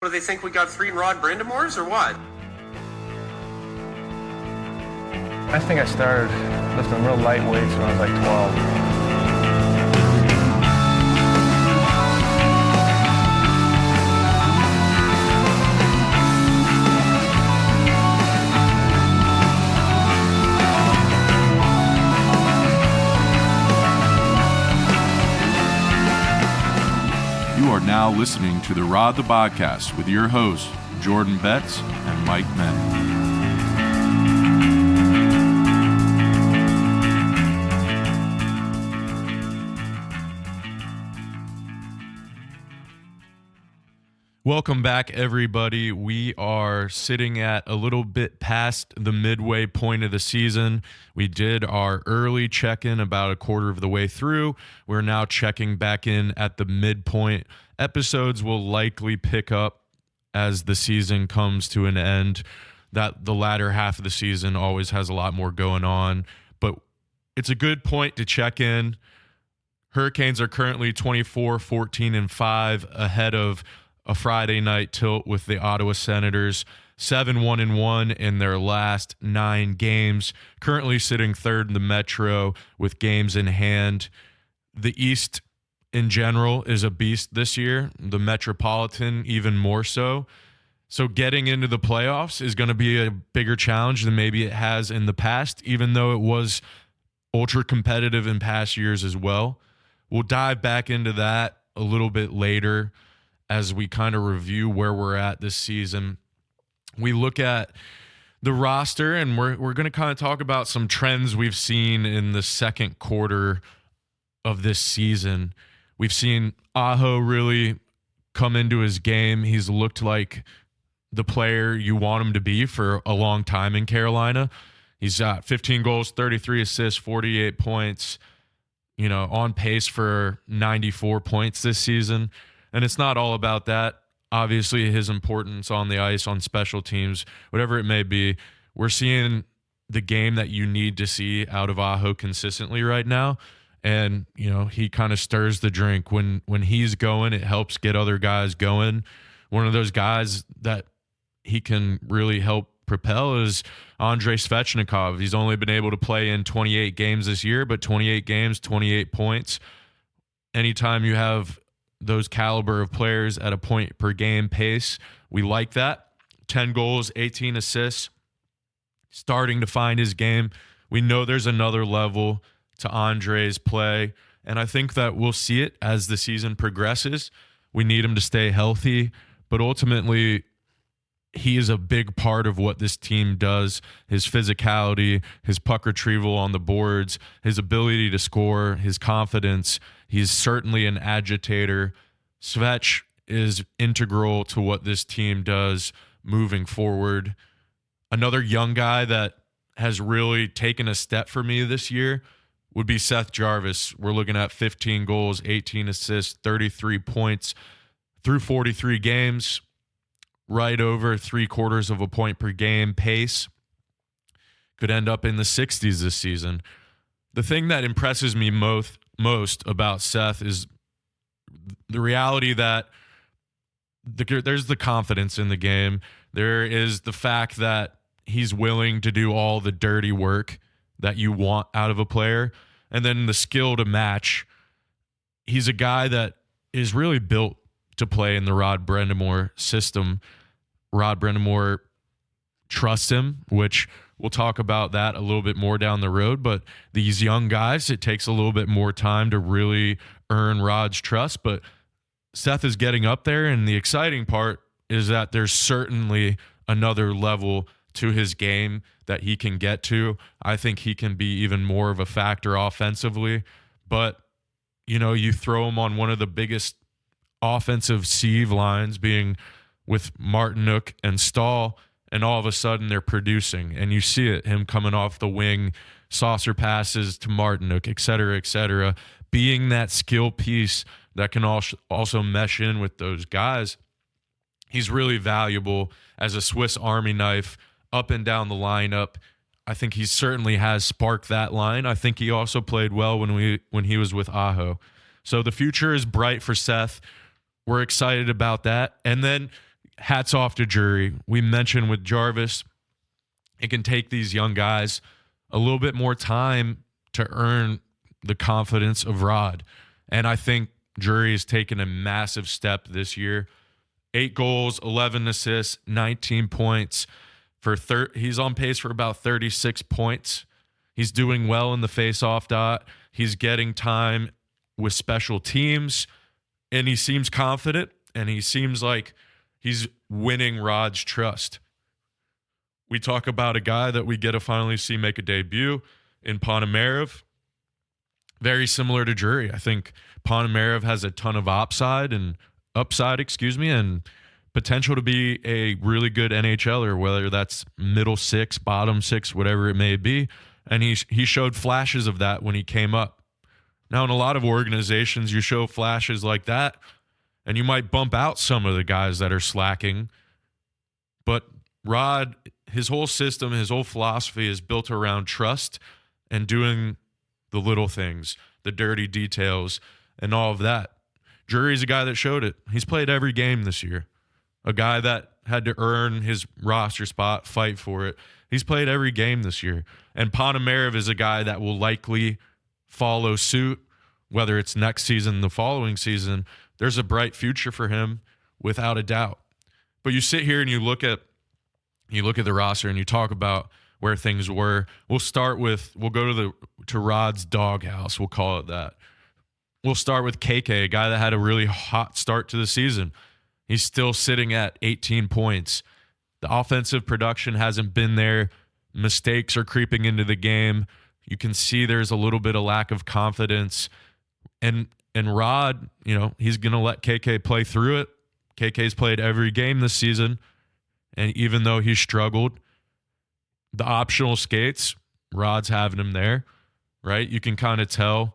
What, they think we got 3 Rod Brindamores or what? I think I started lifting real light weights when I was like 12. You are now listening to the Rod the Podcast with your hosts, Jordan Betts and Mike Menn. Welcome back, everybody. We are sitting at a little bit past the midway point of the season. We did our early check-in about a quarter of the way through. We're now checking back in at the midpoint. Episodes will likely pick up as the season comes to an end. That the latter half of the season always has a lot more going on, but it's a good point to check in. Hurricanes are currently 24-14-5 ahead of a Friday night tilt with the Ottawa Senators, 7-1-1 in their last 9 games, currently sitting third in the Metro with games in hand. The East in general is a beast this year, the Metropolitan even more so. So getting into the playoffs is going to be a bigger challenge than maybe it has in the past, even though it was ultra competitive in past years as well. We'll dive back into that a little bit later as we kind of review where we're at this season. We look at the roster, and we're going to kind of talk about some trends we've seen in the second quarter of this season. We've seen Aho really come into his game. He's looked like the player you want him to be for a long time in Carolina. He's got 15 goals, 33 assists, 48 points, on pace for 94 points this season. And it's not all about that. Obviously, his importance on the ice, on special teams, whatever it may be, we're seeing the game that you need to see out of Aho consistently right now. And, he kind of stirs the drink. When he's going, it helps get other guys going. One of those guys that he can really help propel is Andrei Svechnikov. He's only been able to play in 28 games this year, but 28 games, 28 points. Anytime you have those caliber of players at a point per game pace, we like that. 10 goals, 18 assists, starting to find his game. We know there's another level to Andrei's play, and I think that we'll see it as the season progresses. We need him to stay healthy, but ultimately he is a big part of what this team does. His physicality, his puck retrieval on the boards, his ability to score, his confidence. He's certainly an agitator. Svech is integral to what this team does moving forward. Another young guy that has really taken a step for me this year would be Seth Jarvis. We're looking at 15 goals, 18 assists, 33 points through 43 games, right over 3/4 of a point per game pace. Could end up in the 60s this season. The thing that impresses me most about Seth is the reality that there's the confidence in the game. There is the fact that he's willing to do all the dirty work that you want out of a player, and then the skill to match. He's a guy that is really built to play in the Rod Brindamore system. Rod Brindamore trusts him, which we'll talk about that a little bit more down the road. But these young guys, it takes a little bit more time to really earn Rod's trust. But Seth is getting up there, and the exciting part is that there's certainly another level to his game that he can get to. I think he can be even more of a factor offensively. But, you throw him on one of the biggest offensive sieve lines, being with Martinook and Stahl, and all of a sudden they're producing. And you see it, him coming off the wing, saucer passes to Martinook, et cetera, being that skill piece that can also mesh in with those guys. He's really valuable as a Swiss Army knife up and down the lineup. I think he certainly has sparked that line. I think he also played well when he was with Aho. So the future is bright for Seth. We're excited about that. And then hats off to Jury. We mentioned with Jarvis, it can take these young guys a little bit more time to earn the confidence of Rod. And I think Jury has taken a massive step this year. 8 goals, 11 assists, 19 points. He's on pace for about 36 points. He's doing well in the face-off dot. He's getting time with special teams, and he seems confident, and he seems like he's winning Rod's trust. We talk about a guy that we get to finally see make a debut in Ponomarev. Very similar to Jury. I think Ponomarev has a ton of upside and potential to be a really good NHLer, whether that's middle six, bottom six, whatever it may be. And he showed flashes of that when he came up. Now, in a lot of organizations, you show flashes like that, and you might bump out some of the guys that are slacking. But Rod, his whole system, his whole philosophy is built around trust and doing the little things, the dirty details, and all of that. Jury's a guy that showed it. He's played every game this year. A guy that had to earn his roster spot, fight for it. He's played every game this year. And Ponomarev is a guy that will likely follow suit, whether it's next season, the following season. There's a bright future for him, without a doubt. But you sit here and you look at the roster and you talk about where things were. We'll go to Rod's doghouse. We'll call it that. We'll start with KK, a guy that had a really hot start to the season. He's still sitting at 18 points. The offensive production hasn't been there. Mistakes are creeping into the game. You can see there's a little bit of lack of confidence. And Rod, he's going to let KK play through it. KK's played every game this season. And even though he struggled, the optional skates, Rod's having him there, right? You can kind of tell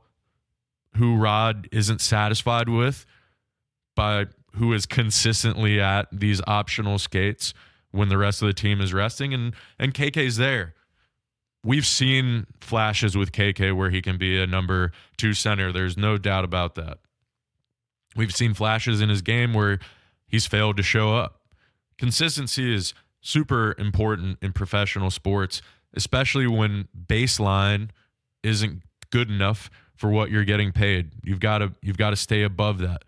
who Rod isn't satisfied with by who is consistently at these optional skates when the rest of the team is resting. And KK's there. We've seen flashes with KK where he can be a number 2 center. There's no doubt about that. We've seen flashes in his game where he's failed to show up. Consistency is super important in professional sports, especially when baseline isn't good enough for what you're getting paid. You've got to stay above that.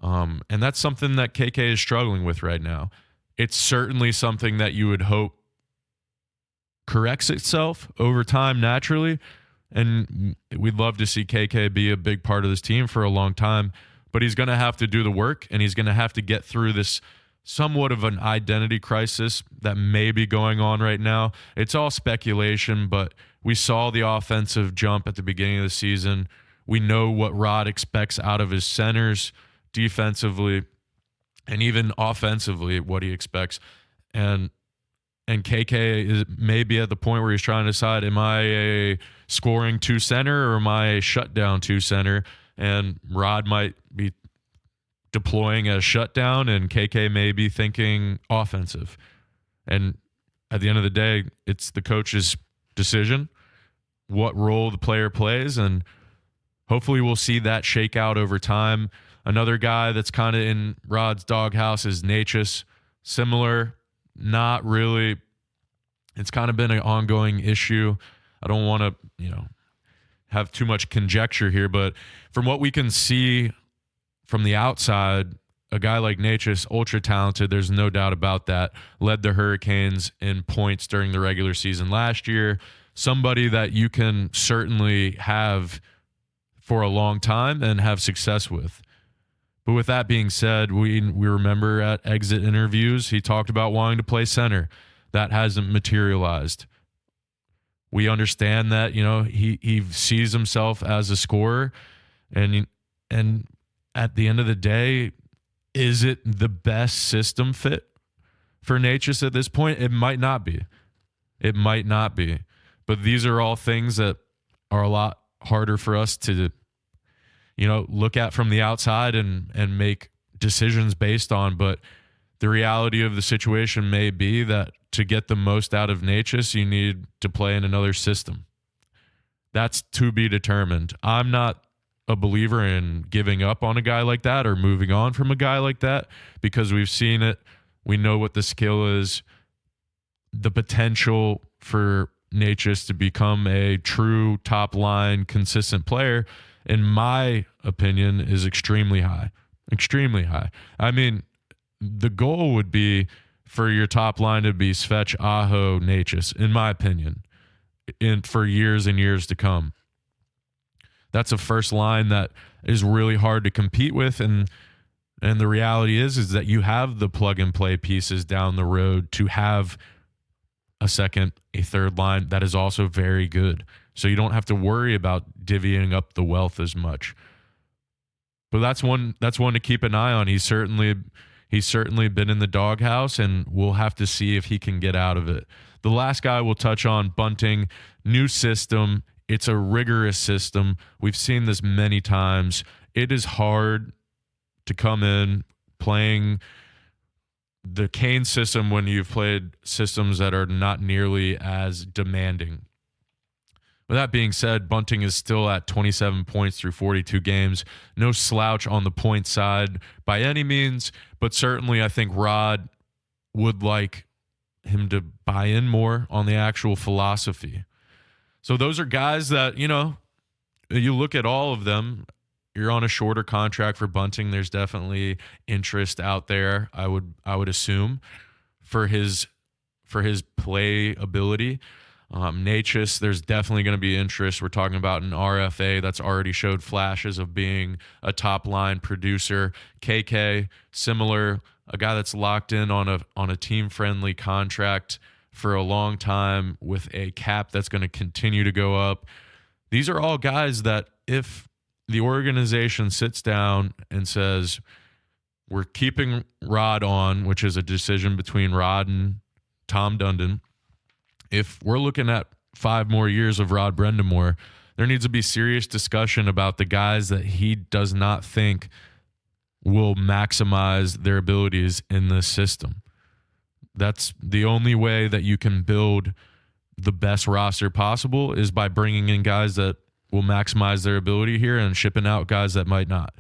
And that's something that KK is struggling with right now. It's certainly something that you would hope corrects itself over time naturally. And we'd love to see KK be a big part of this team for a long time. But he's going to have to do the work, and he's going to have to get through this somewhat of an identity crisis that may be going on right now. It's all speculation, but we saw the offensive jump at the beginning of the season. We know what Rod expects out of his centers defensively and even offensively, what he expects. And KK is maybe at the point where he's trying to decide, am I a scoring 2 center or am I a shutdown 2 center? And Rod might be deploying a shutdown and KK may be thinking offensive. And at the end of the day, it's the coach's decision what role the player plays, and hopefully we'll see that shake out over time. Another guy that's kind of in Rod's doghouse is Natchez. Similar, not really. It's kind of been an ongoing issue. I don't want to, have too much conjecture here, but from what we can see from the outside, a guy like Natchez, ultra talented, there's no doubt about that, led the Hurricanes in points during the regular season last year. Somebody that you can certainly have for a long time and have success with. But with that being said, we remember at exit interviews, he talked about wanting to play center. That hasn't materialized. We understand that, he sees himself as a scorer, and at the end of the day, is it the best system fit for Natchez at this point? It might not be. It might not be. But these are all things that are a lot harder for us to, look at from the outside and make decisions based on. But the reality of the situation may be that to get the most out of Natchez, you need to play in another system. That's to be determined. I'm not a believer in giving up on a guy like that or moving on from a guy like that, because we've seen it We know what the skill is. The potential for Natchez to become a true top line consistent player, in my opinion, is extremely high. Extremely high. I mean, the goal would be for your top line to be Svech, Aho, Natchez, in my opinion, for years and years to come. That's a first line that is really hard to compete with, and the reality is that you have the plug and play pieces down the road to have a second, a third line that is also very good. So you don't have to worry about divvying up the wealth as much. But that's one to keep an eye on. He's certainly been in the doghouse, and we'll have to see if he can get out of it. The last guy we'll touch on, Bunting, new system. It's a rigorous system. We've seen this many times. It is hard to come in playing the Kane system when you've played systems that are not nearly as demanding. With that being said, Bunting is still at 27 points through 42 games. No slouch on the point side by any means, but certainly I think Rod would like him to buy in more on the actual philosophy. So those are guys that, you look at all of them. You're on a shorter contract for Bunting. There's definitely interest out there, I would assume, for his play ability. Natchez, there's definitely going to be interest. We're talking about an RFA that's already showed flashes of being a top line producer. KK, similar, a guy that's locked in on a team friendly contract for a long time with a cap that's going to continue to go up. These are all guys that if the organization sits down and says, we're keeping Rod on, which is a decision between Rod and Tom Dundon. If we're looking at 5 more years of Rod Brind'Amour, there needs to be serious discussion about the guys that he does not think will maximize their abilities in this system. That's the only way that you can build the best roster possible, is by bringing in guys that will maximize their ability here and shipping out guys that might not.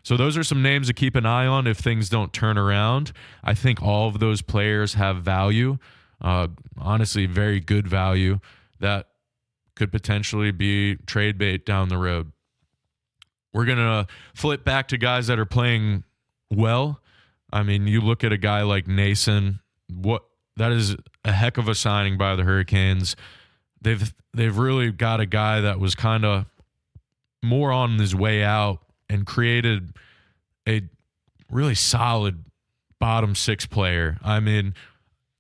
So those are some names to keep an eye on if things don't turn around. I think all of those players have value, honestly, very good value that could potentially be trade bait down the road. We're going to flip back to guys that are playing well. I mean, you look at a guy like Nason, that is a heck of a signing by the Hurricanes. They've really got a guy that was kind of more on his way out and created a really solid bottom 6 player. I mean,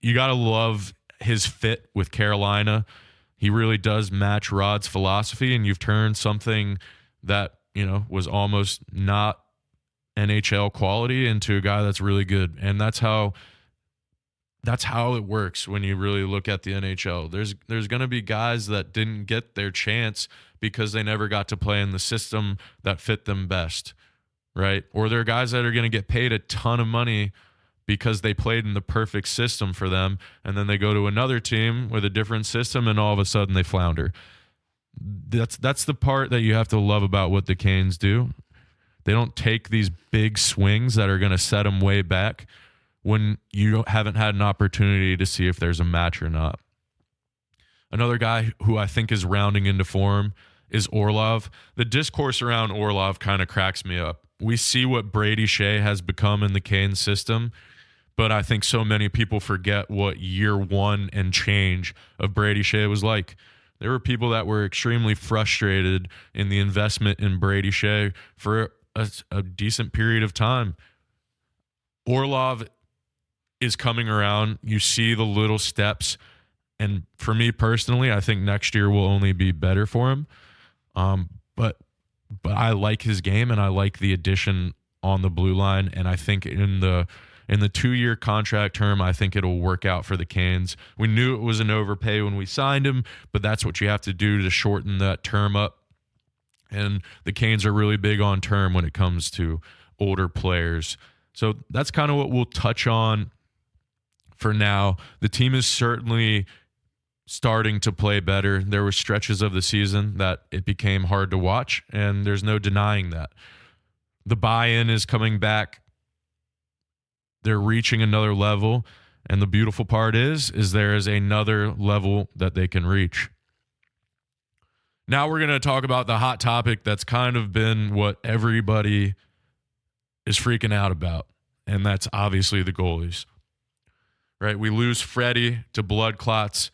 you got to love his fit with Carolina. He really does match Rod's philosophy, and you've turned something that, was almost not NHL quality into a guy that's really good. And that's how it works when you really look at the NHL. There's going to be guys that didn't get their chance because they never got to play in the system that fit them best, right? Or there are guys that are going to get paid a ton of money because they played in the perfect system for them, and then they go to another team with a different system, and all of a sudden they flounder. That's the part that you have to love about what the Canes do. They don't take these big swings that are going to set them way back when you haven't had an opportunity to see if there's a match or not. Another guy who I think is rounding into form is Orlov. The discourse around Orlov kind of cracks me up. We see what Brady Shea has become in the Canes system, but I think so many people forget what year 1 and change of Brady Shea was like. There were people that were extremely frustrated in the investment in Brady Shea for a decent period of time. Orlov is coming around. You see the little steps. And for me personally, I think next year will only be better for him. But I like his game, and I like the addition on the blue line. And I think in the 2-year contract term, I think it'll work out for the Canes. We knew it was an overpay when we signed him, but that's what you have to do to shorten that term up. And the Canes are really big on term when it comes to older players. So that's kind of what we'll touch on for now. The team is certainly starting to play better. There were stretches of the season that it became hard to watch, and there's no denying that. The buy-in is coming back. they're reaching another level. And the beautiful part is there is another level that they can reach. Now we're going to talk about the hot topic that's kind of been what everybody is freaking out about, and that's obviously the goalies. Right? We lose Freddie to blood clots.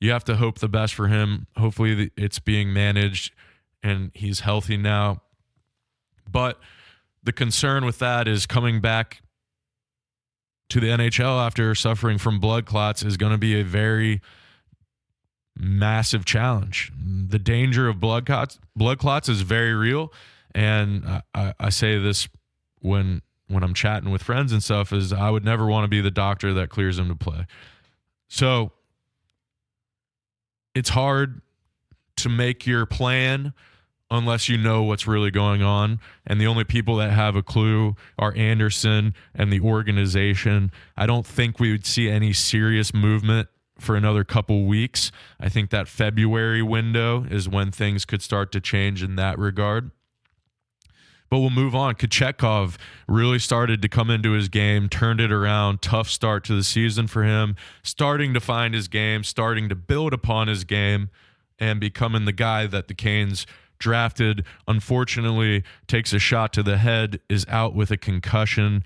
You have to hope the best for him. Hopefully it's being managed and he's healthy now. But the concern with that is coming back to the NHL after suffering from blood clots is going to be a very massive challenge. The danger of blood clots is very real. And I say this when I'm chatting with friends and stuff, is I would never want to be the doctor that clears him to play. So it's hard to make your plan unless you know what's really going on. And the only people that have a clue are Anderson and the organization. I don't think we would see any serious movement for another couple weeks. I think that February window is when things could start to change in that regard. But we'll move on. Kochetkov really started to come into his game, turned it around, tough start to the season for him, starting to find his game, starting to build upon his game, and becoming the guy that the Canes drafted. Unfortunately, takes a shot to the head, is out with a concussion.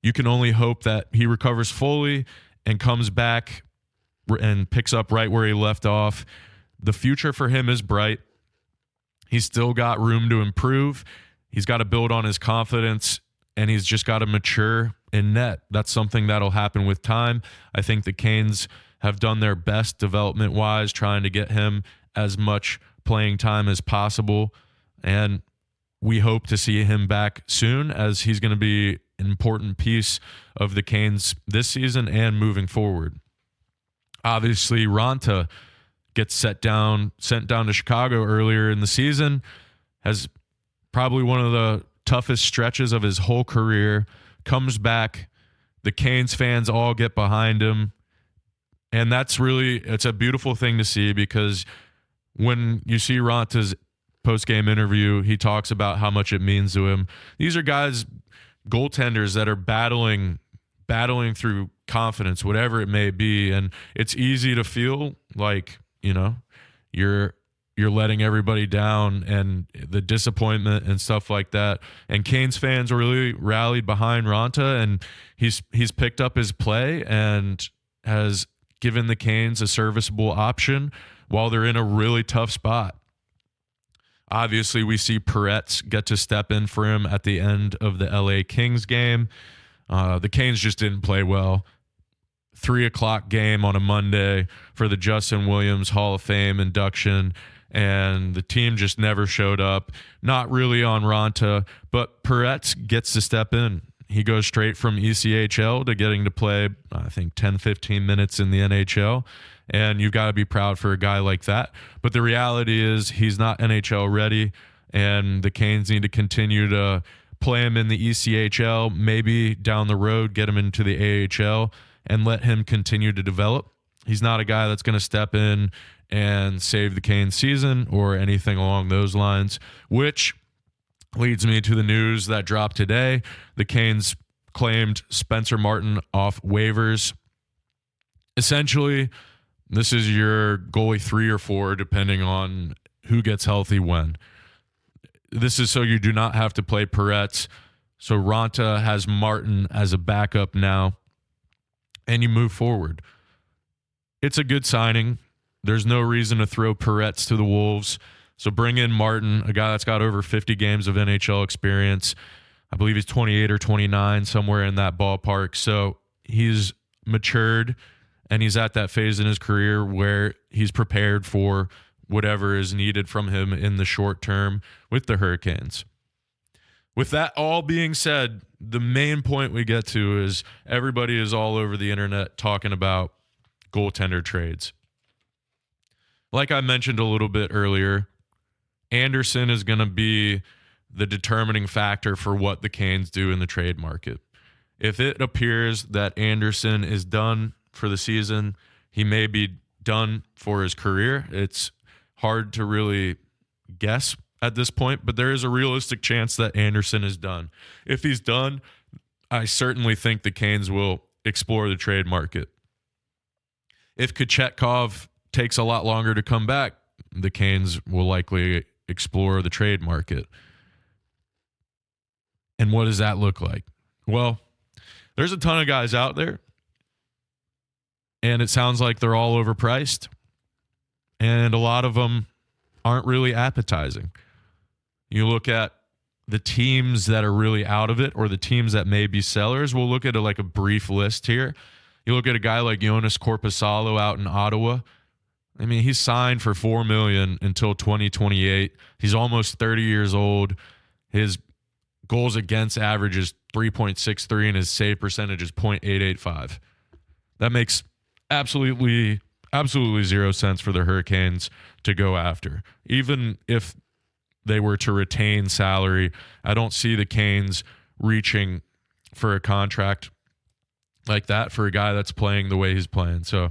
You can only hope that he recovers fully and comes back and picks up right where he left off. The future for him is bright. He's still got room to improve. He's got to build on his confidence, and he's just got to mature in net. That's something that'll happen with time. I think the Canes have done their best development-wise, trying to get him as much playing time as possible, and we hope to see him back soon, as he's going to be an important piece of the Canes this season and moving forward. Obviously, Ranta gets sent down to Chicago earlier in the season, has probably one of the toughest stretches of his whole career, comes back. The Canes fans all get behind him, and it's a beautiful thing to see, because when you see Ranta's post-game interview, he talks about how much it means to him. These are guys, goaltenders, that are battling through confidence, whatever it may be, and it's easy to feel like, you're letting everybody down, and the disappointment and stuff like that. And Canes fans really rallied behind Ranta, and he's picked up his play and has given the Canes a serviceable option while they're in a really tough spot. Obviously, we see Peretz get to step in for him at the end of the LA Kings game. The Canes just didn't play well. 3:00 game on a Monday for the Justin Williams Hall of Fame induction, and the team just never showed up. Not really on Ranta, but Peretz gets to step in. He goes straight from ECHL to getting to play, I think, 10, 15 minutes in the NHL. And you've got to be proud for a guy like that. But the reality is he's not NHL ready, and the Canes need to continue to play him in the ECHL, maybe down the road get him into the AHL and let him continue to develop. He's not a guy that's going to step in and save the Canes season or anything along those lines, which leads me to the news that dropped today. The Canes claimed Spencer Martin off waivers. Essentially, this is your goalie 3 or 4, depending on who gets healthy when. This is so you do not have to play Peretz. So Ranta has Martin as a backup now, and you move forward. It's a good signing. There's no reason to throw Peretz to the Wolves. So bring in Martin, a guy that's got over 50 games of NHL experience. I believe he's 28 or 29, somewhere in that ballpark. So he's matured, and he's at that phase in his career where he's prepared for whatever is needed from him in the short term with the Hurricanes. With that all being said, the main point we get to is everybody is all over the internet talking about goaltender trades. Like I mentioned a little bit earlier, Anderson is going to be the determining factor for what the Canes do in the trade market. If it appears that Anderson is done for the season, he may be done for his career. It's hard to really guess at this point, but there is a realistic chance that Anderson is done. If he's done, I certainly think the Canes will explore the trade market. If Kochetkov takes a lot longer to come back, the Canes will likely explore the trade market. And what does that look like? Well, there's a ton of guys out there, and it sounds like they're all overpriced, and a lot of them aren't really appetizing. You look at the teams that are really out of it, or the teams that may be sellers. We'll look at a brief list here. You look at a guy like Jonas Korpisalo out in Ottawa. I mean, he's signed for $4 million until 2028. He's almost 30 years old. His goals against average is 3.63, and his save percentage is .885. That makes absolutely zero sense for the Hurricanes to go after. Even if they were to retain salary, I don't see the Canes reaching for a contract like that for a guy that's playing the way he's playing. So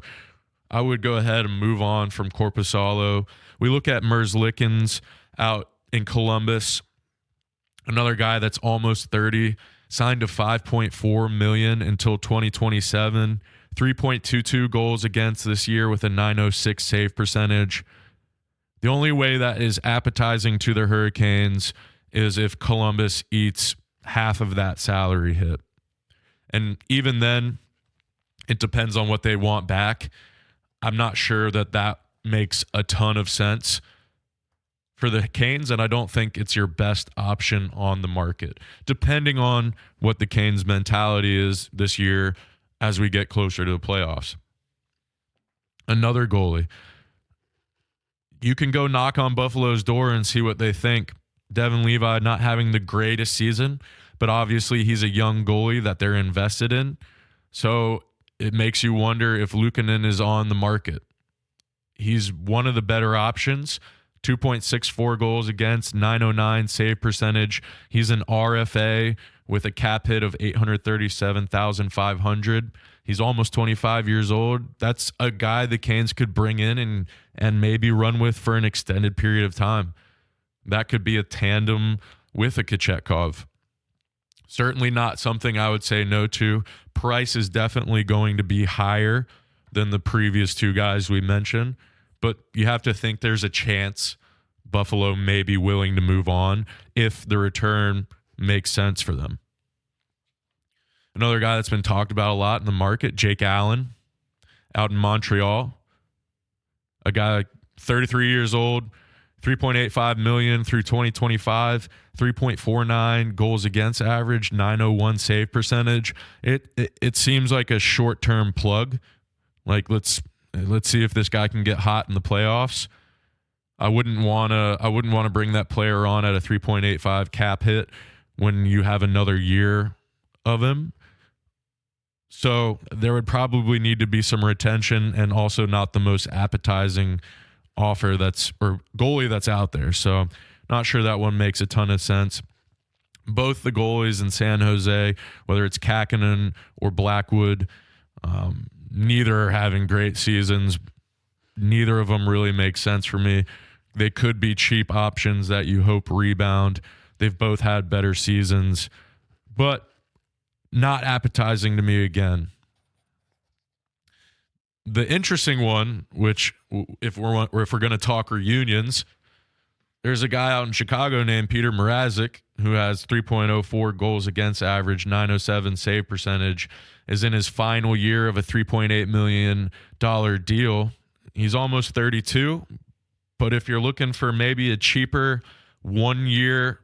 I would go ahead and move on from Korpisalo. We look at Merzlikins out in Columbus, another guy that's almost 30, signed to $5.4 million until 2027, 3.22 goals against this year with a .906 save percentage. The only way that is appetizing to the Hurricanes is if Columbus eats half of that salary hit. And even then, it depends on what they want back. I'm not sure that makes a ton of sense for the Canes, and I don't think it's your best option on the market, depending on what the Canes' mentality is this year as we get closer to the playoffs. Another goalie. You can go knock on Buffalo's door and see what they think. Devin Levi not having the greatest season, but obviously he's a young goalie that they're invested in. So it makes you wonder if Luukkonen is on the market. He's one of the better options. 2.64 goals against, .909 save percentage. He's an RFA with a cap hit of $837,500. He's almost 25 years old. That's a guy the Canes could bring in and maybe run with for an extended period of time. That could be a tandem with a Kochetkov. Certainly not something I would say no to. Price is definitely going to be higher than the previous two guys we mentioned, but you have to think there's a chance Buffalo may be willing to move on if the return makes sense for them. Another guy that's been talked about a lot in the market, Jake Allen, out in Montreal. A guy 33 years old, $3.85 million through 2025, 3.49 goals against average, .901 save percentage. It seems like a short-term plug. Like let's see if this guy can get hot in the playoffs. I wouldn't want to bring that player on at a 3.85 cap hit when you have another year of him. So there would probably need to be some retention and also not the most appetizing offer or goalie that's out there. So not sure that one makes a ton of sense. Both the goalies in San Jose, whether it's Kakkonen or Blackwood, neither are having great seasons. Neither of them really make sense for me. They could be cheap options that you hope rebound. They've both had better seasons, but not appetizing to me again. The interesting one, which if we're going to talk reunions, there's a guy out in Chicago named Peter Mrazek who has 3.04 goals against average, .907 save percentage, is in his final year of a $3.8 million deal. He's almost 32, but if you're looking for maybe a cheaper 1 year,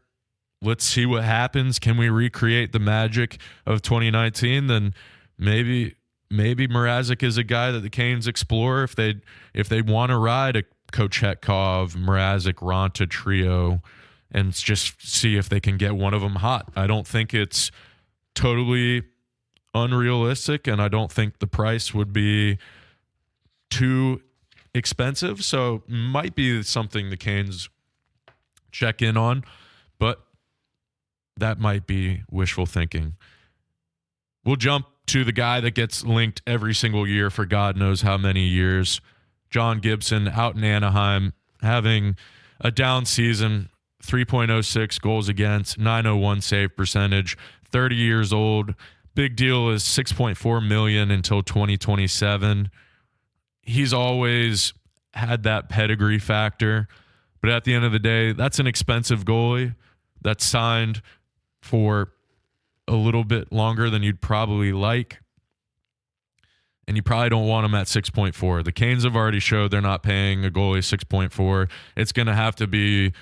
let's see what happens, can we recreate the magic of 2019, then maybe Mrazek is a guy that the Canes explore if they want to ride a Kochetkov, Mrazek, Ronta trio and just see if they can get one of them hot. I don't think it's totally unrealistic, and I don't think the price would be too expensive. So might be something the Canes check in on, but that might be wishful thinking. We'll jump to the guy that gets linked every single year for God knows how many years. John Gibson out in Anaheim having a down season, 3.06 goals against, .901 save percentage, 30 years old. Big deal is $6.4 million until 2027. He's always had that pedigree factor, but at the end of the day, that's an expensive goalie that's signed for a little bit longer than you'd probably like. And you probably don't want him at 6.4. The Canes have already showed they're not paying a goalie 6.4. It's going to have to be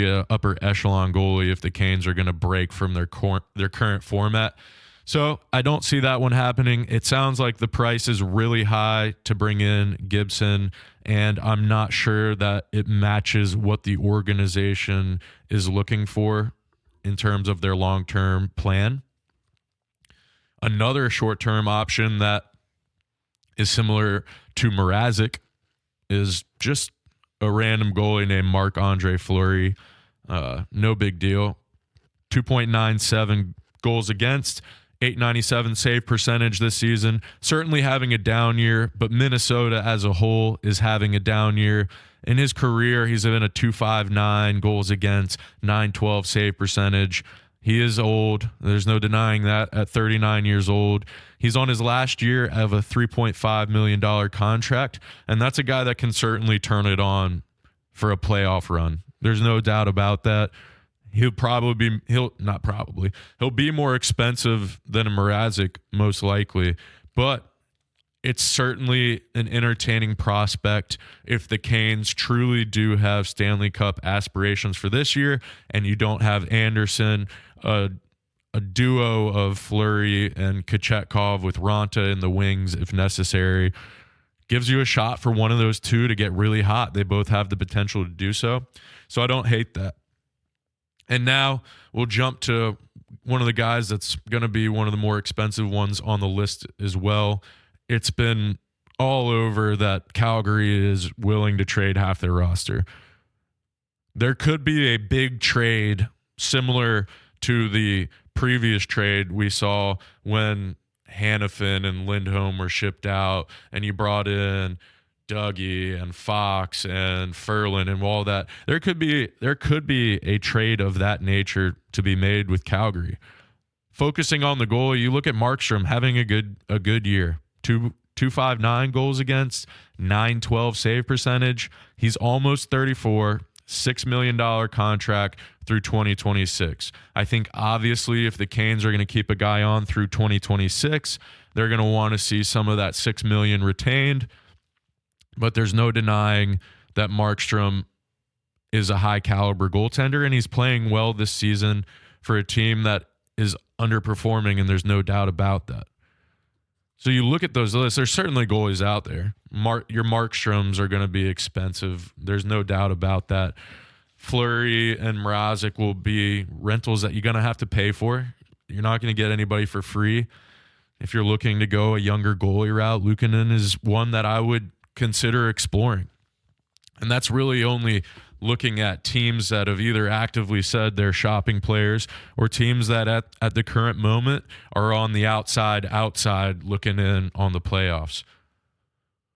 a upper echelon goalie if the Canes are going to break from their current format. So I don't see that one happening. It sounds like the price is really high to bring in Gibson, and I'm not sure that it matches what the organization is looking for in terms of their long-term plan. Another short-term option that is similar to Mrazek is just a random goalie named Marc-Andre Fleury. No big deal. 2.97 goals against, 897 save percentage this season. Certainly having a down year, but Minnesota as a whole is having a down year. In his career, he's been a 259 goals against, 912 save percentage. He is old. There's no denying that at 39 years old. He's on his last year of a $3.5 million contract, and that's a guy that can certainly turn it on for a playoff run. There's no doubt about that. He'll be more expensive than a Mrazek, most likely, but it's certainly an entertaining prospect if the Canes truly do have Stanley Cup aspirations for this year and you don't have Anderson, a duo of Fleury and Kochetkov with Ronta in the wings if necessary. Gives you a shot for one of those two to get really hot. They both have the potential to do so. So I don't hate that. And now we'll jump to one of the guys that's going to be one of the more expensive ones on the list as well. It's been all over that Calgary is willing to trade half their roster. There could be a big trade similar to the previous trade we saw when Hannafin and Lindholm were shipped out and you brought in Dougie and Fox and Ferland and all that. There could be a trade of that nature to be made with Calgary. Focusing on the goalie, you look at Markstrom having a good year. 259 goals against, 912 save percentage. He's almost 34, $6 million contract through 2026. I think obviously if the Canes are going to keep a guy on through 2026, they're going to want to see some of that $6 million retained. But there's no denying that Markstrom is a high caliber goaltender, and he's playing well this season for a team that is underperforming, and there's no doubt about that. So you look at those lists, there's certainly goalies out there. Your Markstroms are going to be expensive. There's no doubt about that. Fleury and Mrazek will be rentals that you're going to have to pay for. You're not going to get anybody for free. If you're looking to go a younger goalie route, Luukkonen is one that I would consider exploring. And that's really only looking at teams that have either actively said they're shopping players or teams that at the current moment are on the outside looking in on the playoffs.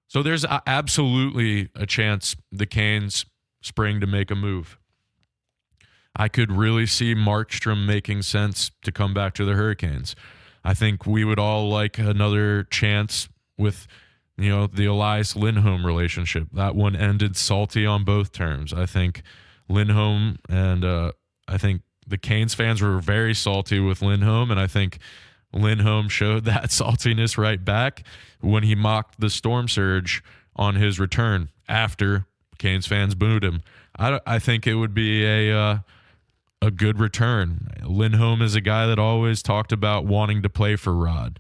So there's absolutely a chance the Canes spring to make a move. I could really see Markstrom making sense to come back to the Hurricanes. I think we would all like another chance with the Elias Lindholm relationship. That one ended salty on both terms. I think Lindholm and I think the Canes fans were very salty with Lindholm, and I think Lindholm showed that saltiness right back when he mocked the storm surge on his return after Canes fans booed him. I think it would be a good return. Lindholm is a guy that always talked about wanting to play for Rod.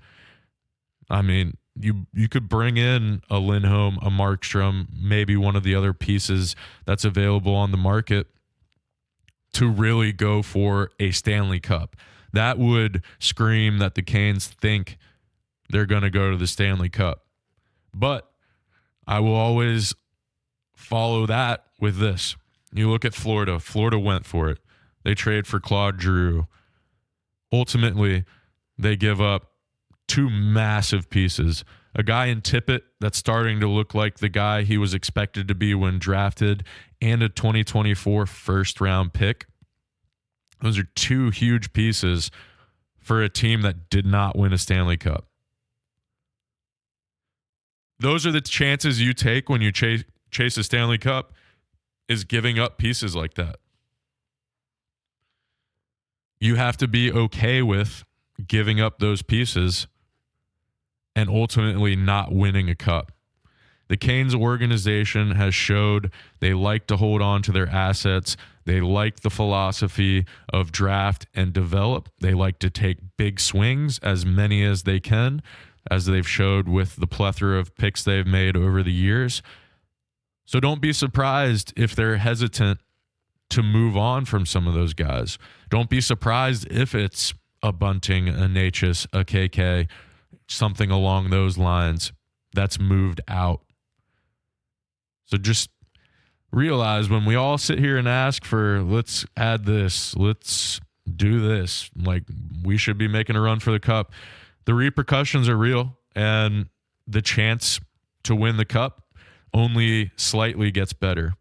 I mean, you could bring in a Lindholm, a Markstrom, maybe one of the other pieces that's available on the market to really go for a Stanley Cup. That would scream that the Canes think they're going to go to the Stanley Cup. But I will always follow that with this. You look at Florida. Florida went for it. They trade for Claude Giroux. Ultimately, they give up two massive pieces. A guy in Tippett that's starting to look like the guy he was expected to be when drafted, and a 2024 first-round pick. Those are two huge pieces for a team that did not win a Stanley Cup. Those are the chances you take when you chase a Stanley Cup, is giving up pieces like that. You have to be okay with giving up those pieces and ultimately not winning a cup. The Canes organization has showed they like to hold on to their assets. They like the philosophy of draft and develop. They like to take big swings, as many as they can, as they've showed with the plethora of picks they've made over the years. So don't be surprised if they're hesitant to move on from some of those guys. Don't be surprised if it's a Bunting, a Natchez, a KK, something along those lines that's moved out. So just realize when we all sit here and ask for, let's add this, let's do this, like we should be making a run for the cup, the repercussions are real, and the chance to win the cup only slightly gets better.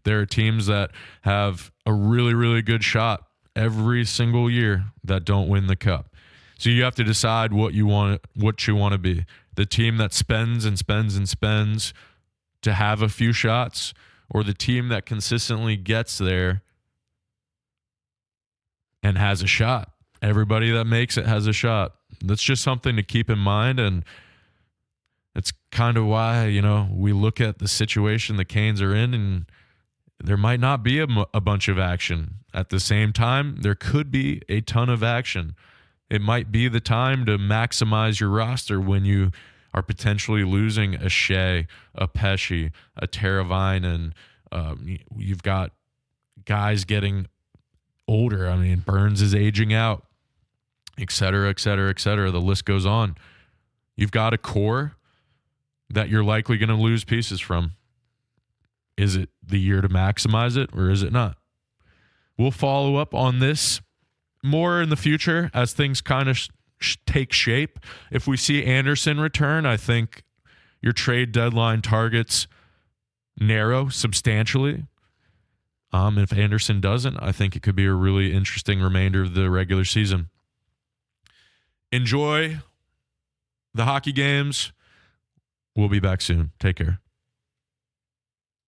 There are teams that have a really, really good shot every single year that don't win the cup. So you have to decide what you want to be. The team that spends and spends and spends to have a few shots, or the team that consistently gets there and has a shot. Everybody that makes it has a shot. That's just something to keep in mind, and it's kind of why, we look at the situation the Canes are in, and there might not be a bunch of action. At the same time, there could be a ton of action. It might be the time to maximize your roster when you are potentially losing a Shea, a Pesce, a Teravainen. You've got guys getting older. I mean, Burns is aging out, et cetera, et cetera, et cetera. The list goes on. You've got a core that you're likely going to lose pieces from. Is it the year to maximize it, or is it not? We'll follow up on this more in the future as things kind of take shape. If we see Anderson return, I think your trade deadline targets narrow substantially. If Anderson doesn't, I think it could be a really interesting remainder of the regular season. Enjoy the hockey games. We'll be back soon. Take care.